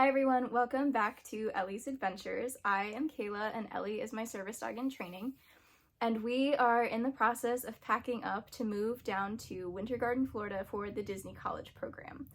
Hi everyone, welcome back to Ellie's Adventures. I am Kayla and Ellie is my service dog in training. And we are in the process of packing up to move down to Winter Garden, Florida for the Disney College program.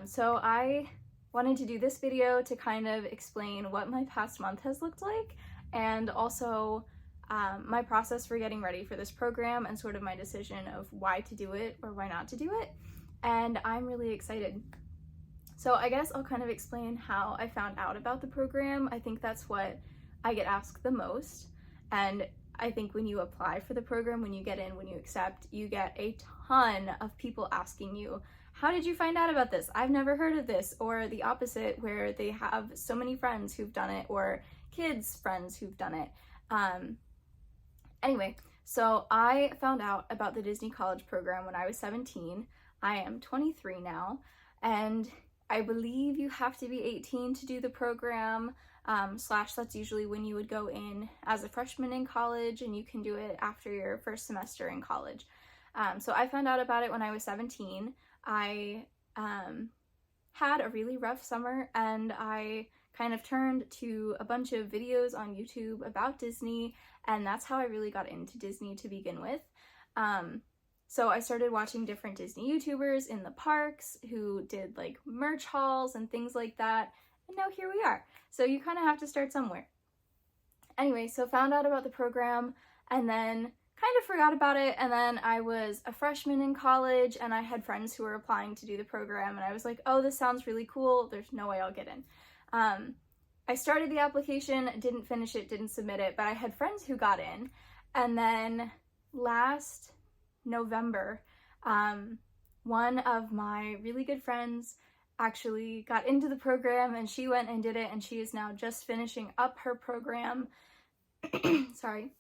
So I wanted to do this video to kind of explain what my past month has looked like and also my process for getting ready for this program and sort of my decision of why to do it or why not to do it. And I'm really excited. So I guess I'll kind of explain how I found out about the program. I think that's what I get asked the most. And I think when you apply for the program, when you get in, when you accept, you get a ton of people asking you, how did you find out about this? I've never heard of this. Or the opposite, where they have so many friends who've done it or kids' friends who've done it. Anyway, so I found out about the Disney College program when I was 17. I am 23 now, and I believe you have to be 18 to do the program, that's usually when you would go in as a freshman in college, and you can do it after your first semester in college. So I found out about it when I was 17. I had a really rough summer, and I kind of turned to a bunch of videos on YouTube about Disney, and that's how I really got into Disney to begin with. So I started watching different Disney YouTubers in the parks who did like merch hauls and things like that. And now here we are. So you kind of have to start somewhere. Anyway, so found out about the program and then kind of forgot about it. And then I was a freshman in college and I had friends who were applying to do the program. And I was like, oh, this sounds really cool. There's no way I'll get in. I started the application, didn't finish it, didn't submit it, but I had friends who got in. And then last November, one of my really good friends actually got into the program and she went and did it, and she is now just finishing up her program. Sorry.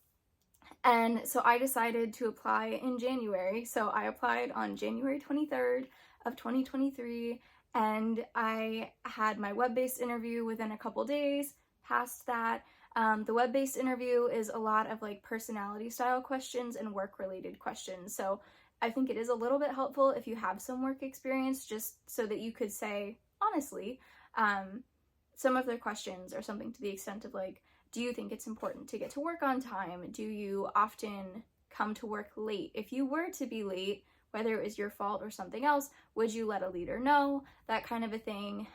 And so I decided to apply in January. So I applied on January 23rd of 2023, and I had my web-based interview within a couple days. Passed that. The web-based interview is a lot of like personality style questions and work-related questions. So I think it is a little bit helpful if you have some work experience, just so that you could say, honestly, some of their questions are something to the extent of like, do you think it's important to get to work on time? Do you often come to work late? If you were to be late, whether it was your fault or something else, would you let a leader know? That kind of a thing.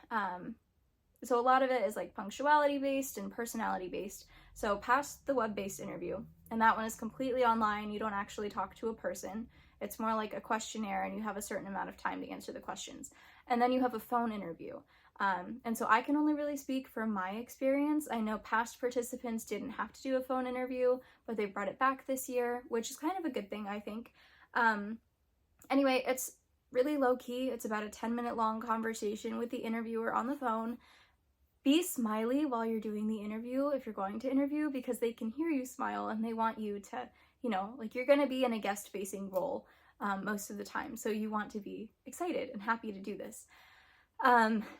So a lot of it is like punctuality based and personality based. So passed the web-based interview, and that one is completely online. You don't actually talk to a person. It's more like a questionnaire, and you have a certain amount of time to answer the questions. And then you have a phone interview. And so I can only really speak from my experience. I know past participants didn't have to do a phone interview, but they brought it back this year, which is kind of a good thing, I think. Anyway, it's really low key. It's about a 10-minute long conversation with the interviewer on the phone. Be smiley while you're doing the interview if you're going to interview, because they can hear you smile and they want you to, like you're going to be in a guest-facing role most of the time. So you want to be excited and happy to do this.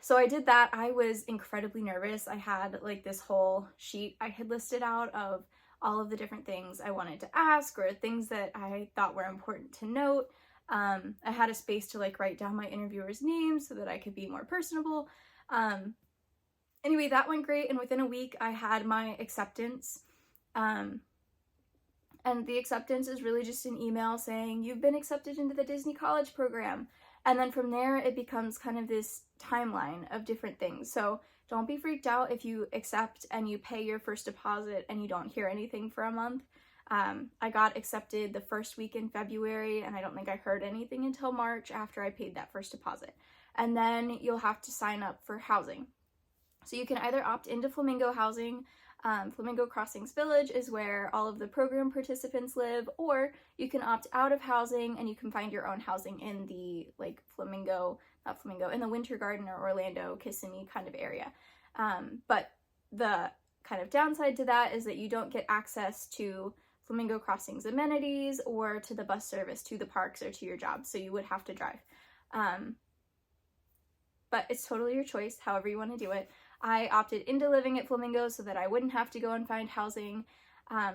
So I did that. I was incredibly nervous. I had like this whole sheet I had listed out of all of the different things I wanted to ask or things that I thought were important to note. I had a space to like write down my interviewer's name so that I could be more personable. Anyway, that went great, and within a week I had my acceptance. And the acceptance is really just an email saying you've been accepted into the Disney College program. And then from there it becomes kind of this timeline of different things. So don't be freaked out if you accept and you pay your first deposit and you don't hear anything for a month. I got accepted the first week in February, and I don't think I heard anything until March after I paid that first deposit. And then you'll have to sign up for housing. So you can either opt into Flamingo housing. Flamingo Crossings Village is where all of the program participants live, or you can opt out of housing and you can find your own housing in the like in the Winter Garden or Orlando, Kissimmee kind of area. But the kind of downside to that is that you don't get access to Flamingo Crossings amenities or to the bus service to the parks or to your job, so you would have to drive. But it's totally your choice, however you want to do it. I opted into living at Flamingo so that I wouldn't have to go and find housing.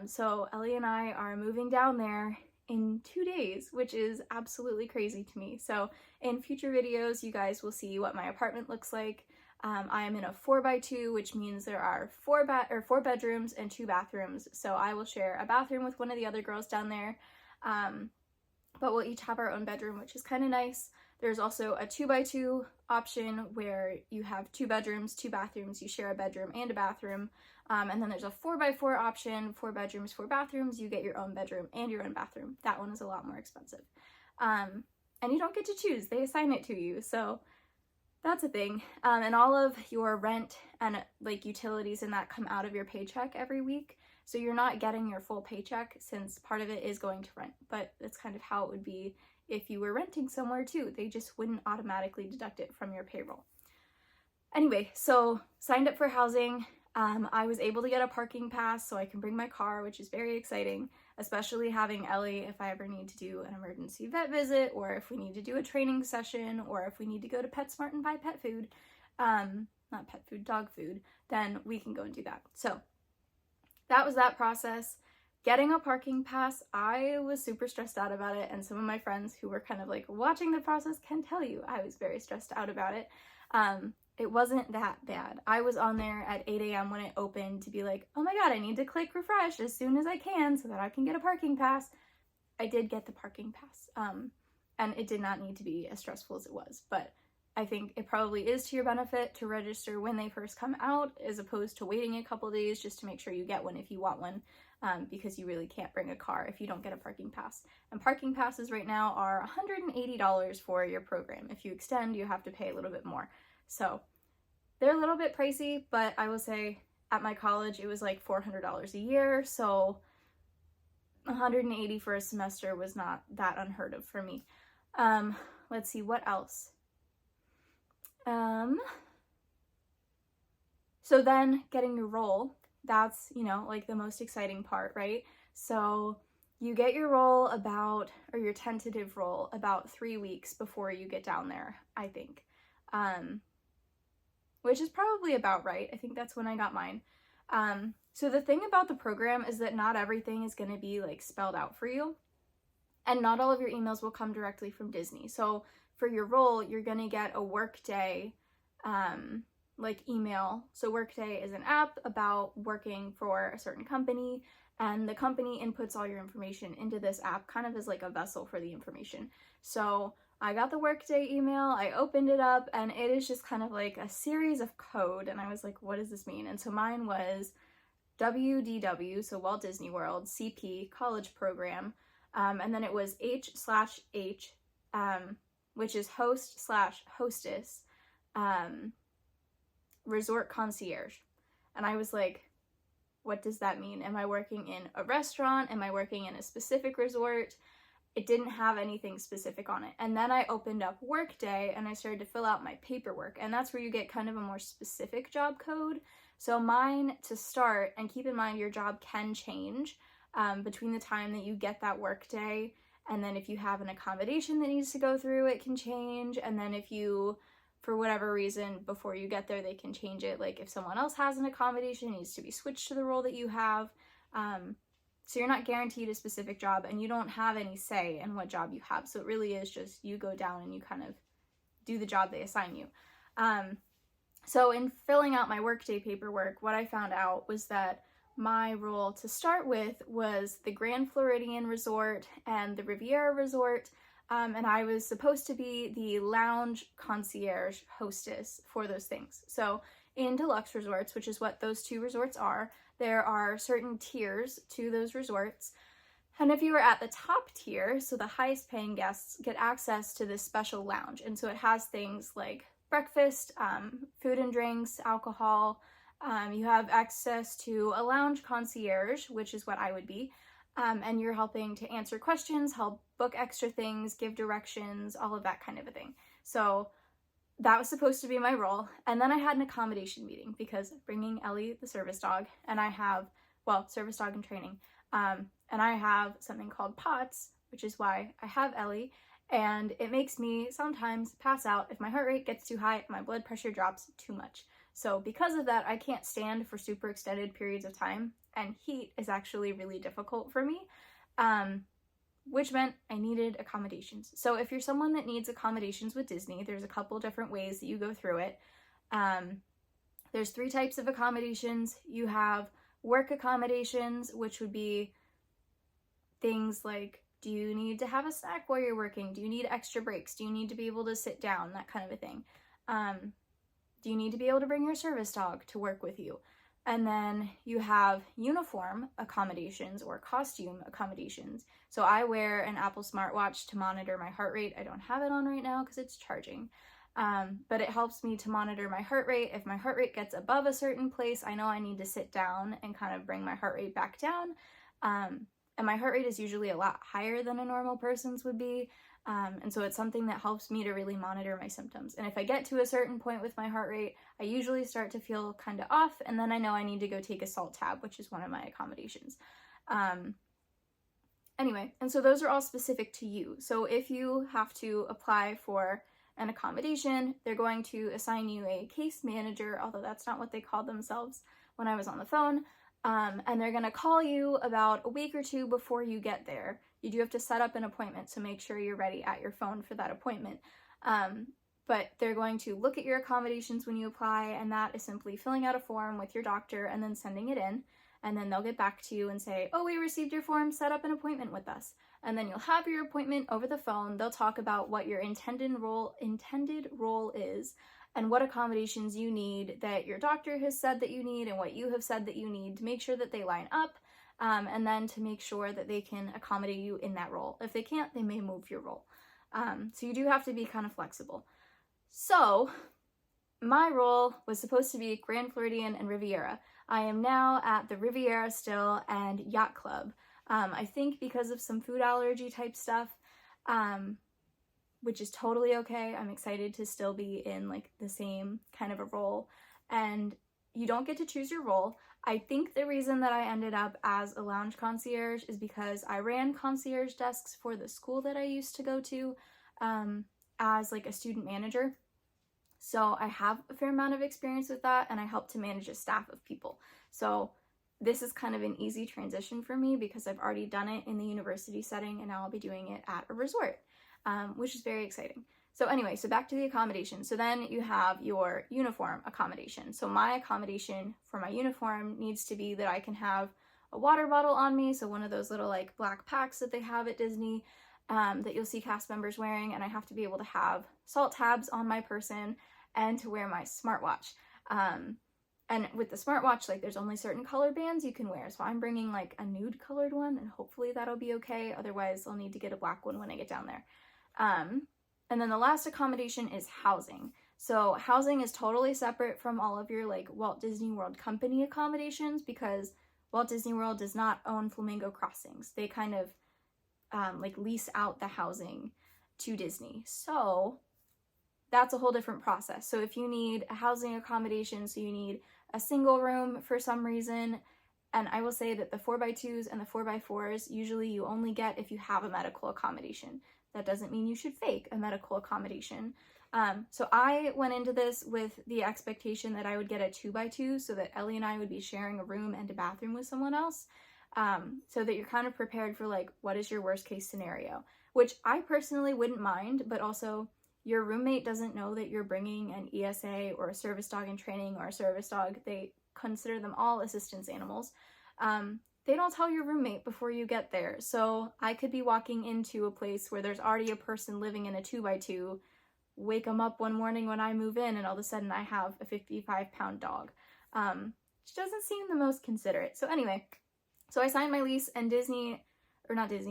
So Ellie and I are moving down there in 2 days, which is absolutely crazy to me. So in future videos, you guys will see what my apartment looks like. I am in a 4x2, which means there are 4 bedrooms and 2 bathrooms. So I will share a bathroom with one of the other girls down there. But we'll each have our own bedroom, which is kind of nice. There's also a 2x2 option where you have 2 bedrooms, 2 bathrooms, you share a bedroom and a bathroom. And then there's a 4x4 option, 4 bedrooms, 4 bathrooms, you get your own bedroom and your own bathroom. That one is a lot more expensive. And you don't get to choose, they assign it to you. So that's a thing. And all of your rent and like utilities and that come out of your paycheck every week. So you're not getting your full paycheck since part of it is going to rent, but that's kind of how it would be if you were renting somewhere too. They just wouldn't automatically deduct it from your payroll. Anyway, so signed up for housing. I was able to get a parking pass so I can bring my car, which is very exciting, especially having Ellie if I ever need to do an emergency vet visit, or if we need to do a training session, or if we need to go to PetSmart and buy pet food, not pet food, dog food, then we can go and do that. So that was that process. Getting a parking pass, I was super stressed out about it, and some of my friends who were kind of like watching the process can tell you I was very stressed out about it. It wasn't that bad. I was on there at 8 a.m. when it opened to be like, oh my god, I need to click refresh as soon as I can so that I can get a parking pass. I did get the parking pass, and it did not need to be as stressful as it was, but I think it probably is to your benefit to register when they first come out as opposed to waiting a couple days just to make sure you get one if you want one, because you really can't bring a car if you don't get a parking pass. And parking passes right now are $180 for your program. If you extend, you have to pay a little bit more. So they're a little bit pricey, but I will say at my college it was like $400 a year, so $180 for a semester was not that unheard of for me. Let's see, what else? So then getting your role, that's, you know, like the most exciting part, right? So you get your role or your tentative role about 3 weeks before you get down there, I think. Which is probably about right. I think that's when I got mine. So the thing about the program is that not everything is going to be like spelled out for you, and not all of your emails will come directly from Disney. So for your role, you're going to get a Workday like email. So Workday is an app about working for a certain company, and the company inputs all your information into this app kind of as like a vessel for the information. So I got the Workday email, I opened it up, and it is just kind of like a series of code, and I was like, what does this mean? And so mine was WDW, so Walt Disney World, CP, college program, and then it was H/H, which is host/hostess, resort concierge. And I was like, what does that mean? Am I working in a restaurant? Am I working in a specific resort? It didn't have anything specific on it. And then I opened up Workday and I started to fill out my paperwork, and that's where you get kind of a more specific job code. So mine, to start, and keep in mind your job can change between the time that you get that Workday, and then if you have an accommodation that needs to go through, it can change, and then if you, for whatever reason, before you get there, they can change it. Like if someone else has an accommodation, it needs to be switched to the role that you have. So you're not guaranteed a specific job, and you don't have any say in what job you have. So it really is just you go down and you kind of do the job they assign you. So in filling out my Workday paperwork, what I found out was that my role to start with was the Grand Floridian Resort and the Riviera Resort, and I was supposed to be the lounge concierge hostess for those things. So in deluxe resorts, which is what those 2 resorts are, there are certain tiers to those resorts. And if you are at the top tier, so the highest paying guests get access to this special lounge. And so it has things like breakfast, food and drinks, alcohol. You have access to a lounge concierge, which is what I would be. And you're helping to answer questions, help book extra things, give directions, all of that kind of a thing. So that was supposed to be my role. And then I had an accommodation meeting because bringing Ellie, the service dog, and I have, well, service dog in training, and I have something called POTS, which is why I have Ellie, and it makes me sometimes pass out if my heart rate gets too high, my blood pressure drops too much. So because of that, I can't stand for super extended periods of time, and heat is actually really difficult for me. which meant I needed accommodations. So if you're someone that needs accommodations with Disney, there's a couple different ways that you go through it. There's 3 types of accommodations. You have work accommodations, which would be things like, do you need to have a snack while you're working? Do you need extra breaks? Do you need to be able to sit down? That kind of a thing. Do you need to be able to bring your service dog to work with you? And then you have uniform accommodations or costume accommodations. So I wear an Apple smartwatch to monitor my heart rate. I don't have it on right now because it's charging. But it helps me to monitor my heart rate. If my heart rate gets above a certain place, I know I need to sit down and kind of bring my heart rate back down. And my heart rate is usually a lot higher than a normal person's would be. And so it's something that helps me to really monitor my symptoms. And if I get to a certain point with my heart rate, I usually start to feel kind of off, and then I know I need to go take a salt tab, which is one of my accommodations. Anyway, and so those are all specific to you. So if you have to apply for an accommodation, they're going to assign you a case manager, although that's not what they called themselves when I was on the phone. And they're going to call you about a week or 2 before you get there. You do have to set up an appointment, so make sure you're ready at your phone for that appointment. But they're going to look at your accommodations when you apply, and that is simply filling out a form with your doctor and then sending it in. And then they'll get back to you and say, oh, we received your form, set up an appointment with us. And then you'll have your appointment over the phone. They'll talk about what your intended role is, and what accommodations you need that your doctor has said that you need and what you have said that you need to make sure that they line up, and then to make sure that they can accommodate you in that role. If they can't, they may move your role. So you do have to be kind of flexible. So my role was supposed to be Grand Floridian and Riviera. I am now at the Riviera still and Yacht Club. I think because of some food allergy type stuff, which is totally okay. I'm excited to still be in like the same kind of a role, and you don't get to choose your role. I think the reason that I ended up as a lounge concierge is because I ran concierge desks for the school that I used to go to as like a student manager. So I have a fair amount of experience with that, and I help to manage a staff of people. So this is kind of an easy transition for me because I've already done it in the university setting, and now I'll be doing it at a resort. Which is very exciting. So anyway, so back to the accommodation. So then you have your uniform accommodation. So my accommodation for my uniform needs to be that I can have a water bottle on me, so one of those little like black packs that they have at Disney that you'll see cast members wearing, and I have to be able to have salt tabs on my person and to wear my smartwatch. And with the smartwatch, like there's only certain color bands you can wear, so I'm bringing like a nude colored one, and hopefully that'll be okay. Otherwise, I'll need to get a black one when I get down there. And then the last accommodation is housing. So housing is totally separate from all of your like Walt Disney World Company accommodations, because Walt Disney World does not own Flamingo Crossings. They kind of like lease out the housing to Disney. So that's a whole different process. So if you need a housing accommodation, so you need a single room for some reason, and I will say that the 4x2s and the 4x4s, usually you only get if you have a medical accommodation. That doesn't mean you should fake a medical accommodation. So I went into this with the expectation that I would get a 2x2 so that Ellie and I would be sharing a room and a bathroom with someone else, so that you're kind of prepared for like, what is your worst case scenario, which I personally wouldn't mind, but also your roommate doesn't know that you're bringing an ESA or a service dog in training or a service dog. They consider them all assistance animals. They don't tell your roommate before you get there. So I could be walking into a place where there's already a person living in a 2x2, wake them up one morning when I move in, and all of a sudden I have a 55-pound dog, which doesn't seem the most considerate. So anyway, so I signed my lease, and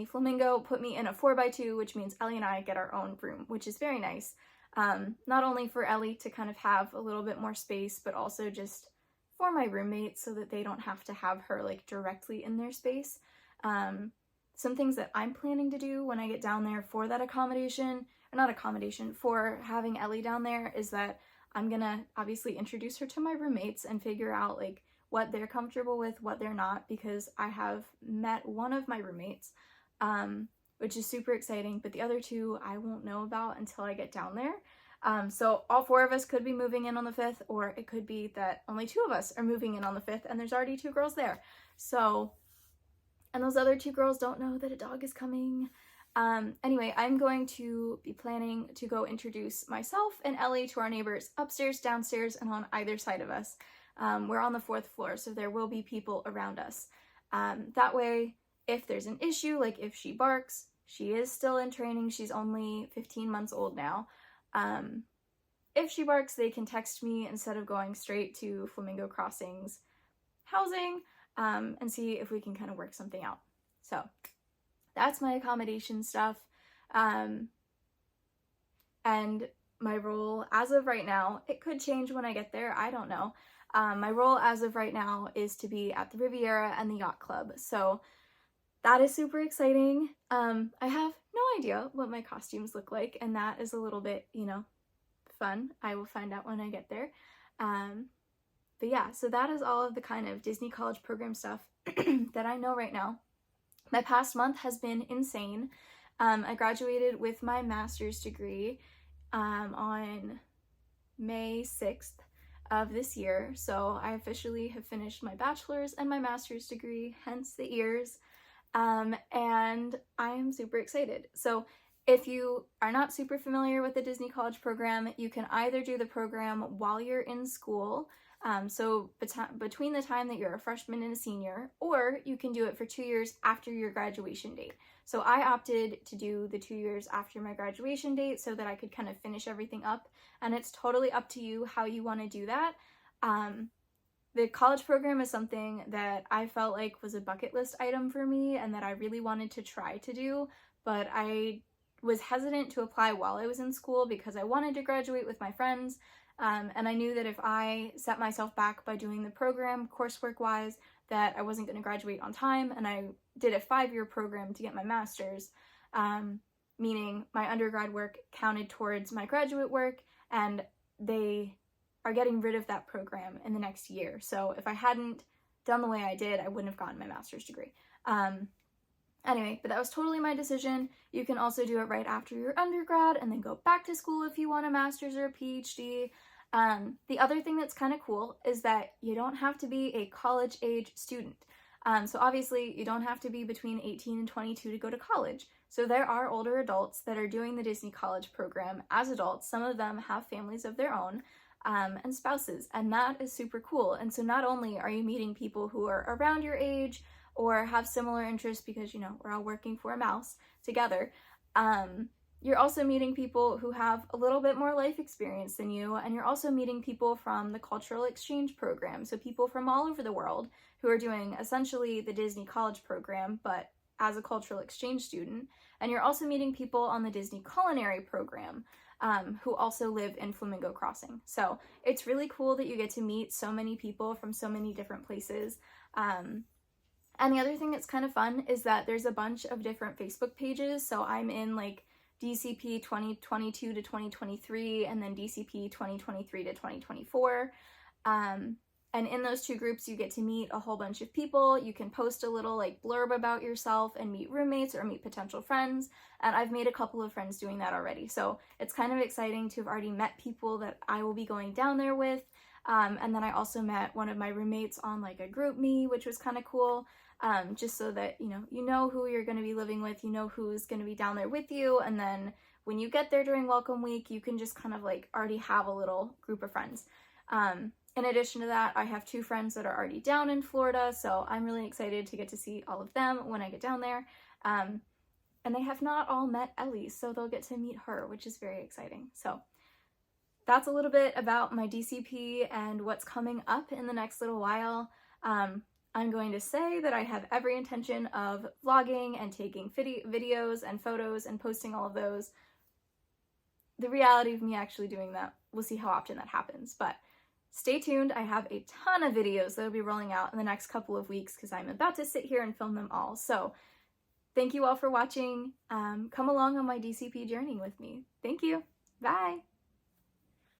Flamingo put me in a 4x2, which means Ellie and I get our own room, which is very nice. Not only for Ellie to kind of have a little bit more space, but also just for my roommates so that they don't have to have her like directly in their space. Some things that I'm planning to do when I get down there for that for having Ellie down there is that I'm gonna obviously introduce her to my roommates and figure out like what they're comfortable with, what they're not, because I have met one of my roommates, which is super exciting, but the other 2 I won't know about until I get down there. So all 4 of us could be moving in on the 5th, or it could be that only 2 of us are moving in on the 5th and there's already 2 girls there. So, and those other 2 girls don't know that a dog is coming. Anyway, I'm going to be planning to go introduce myself and Ellie to our neighbors upstairs, downstairs, and on either side of us. We're on the 4th floor, so there will be people around us. That way, if there's an issue, like if she barks, she is still in training. She's only 15 months old now. If she barks, they can text me instead of going straight to Flamingo Crossing's housing, and see if we can kind of work something out. So that's my accommodation stuff. And my role as of right now, it could change when I get there, I don't know. My role as of right now is to be at the Riviera and the Yacht Club. So that is super exciting. I have no idea what my costumes look like, and that is a little bit, fun. I will find out when I get there. But yeah, so that is all of the kind of Disney College Program stuff that I know right now. My past month has been insane. I graduated with my master's degree on May 6th of this year. So I officially have finished my bachelor's and my master's degree, hence the ears. And I am super excited. So if you are not super familiar with the Disney College Program, you can either do the program while you're in school, so between the time that you're a freshman and a senior, or you can do it for 2 years after your graduation date. So I opted to do the 2 years after my graduation date so that I could kind of finish everything up, and it's totally up to you how you want to do that. The college program is something that I felt like was a bucket list item for me and that I really wanted to try to do, but I was hesitant to apply while I was in school because I wanted to graduate with my friends. And I knew that if I set myself back by doing the program coursework-wise, that I wasn't going to graduate on time, and I did a 5-year program to get my master's, meaning my undergrad work counted towards my graduate work, and they are getting rid of that program in the next year. So if I hadn't done the way I did, I wouldn't have gotten my master's degree. Anyway, but that was totally my decision. You can also do it right after your undergrad and then go back to school if you want a master's or a PhD. The other thing that's kind of cool is that you don't have to be a college-age student. So obviously, you don't have to be between 18 and 22 to go to college. So there are older adults that are doing the Disney College Program as adults. Some of them have families of their own, and spouses, and that is super cool. And so not only are you meeting people who are around your age or have similar interests, because we're all working for a mouse together, you're also meeting people who have a little bit more life experience than you, and you're also meeting people from the cultural exchange program, so people from all over the world who are doing essentially the Disney College Program, but as a cultural exchange student. And you're also meeting people on the Disney Culinary Program, who also live in Flamingo Crossing. So it's really cool that you get to meet so many people from so many different places. And the other thing that's kind of fun is that there's a bunch of different Facebook pages. So I'm in like DCP 2022 to 2023, and then DCP 2023 to 2024. And in those 2 groups, you get to meet a whole bunch of people. You can post a little like blurb about yourself and meet roommates or meet potential friends. And I've made a couple of friends doing that already. So it's kind of exciting to have already met people that I will be going down there with. And then I also met one of my roommates on like a group me, which was kind of cool. Just so that, you know who you're going to be living with, you know who's going to be down there with you. And then when you get there during Welcome Week, you can just kind of like already have a little group of friends. In addition to that, I have 2 friends that are already down in Florida, so I'm really excited to get to see all of them when I get down there. And they have not all met Ellie, so they'll get to meet her, which is very exciting. So that's a little bit about my DCP and what's coming up in the next little while. I'm going to say that I have every intention of vlogging and taking videos and photos and posting all of those. The reality of me actually doing that, we'll see how often that happens, but stay tuned. I have a ton of videos that will be rolling out in the next couple of weeks because I'm about to sit here and film them all. So thank you all for watching. Come along on my DCP journey with me. Thank you. Bye.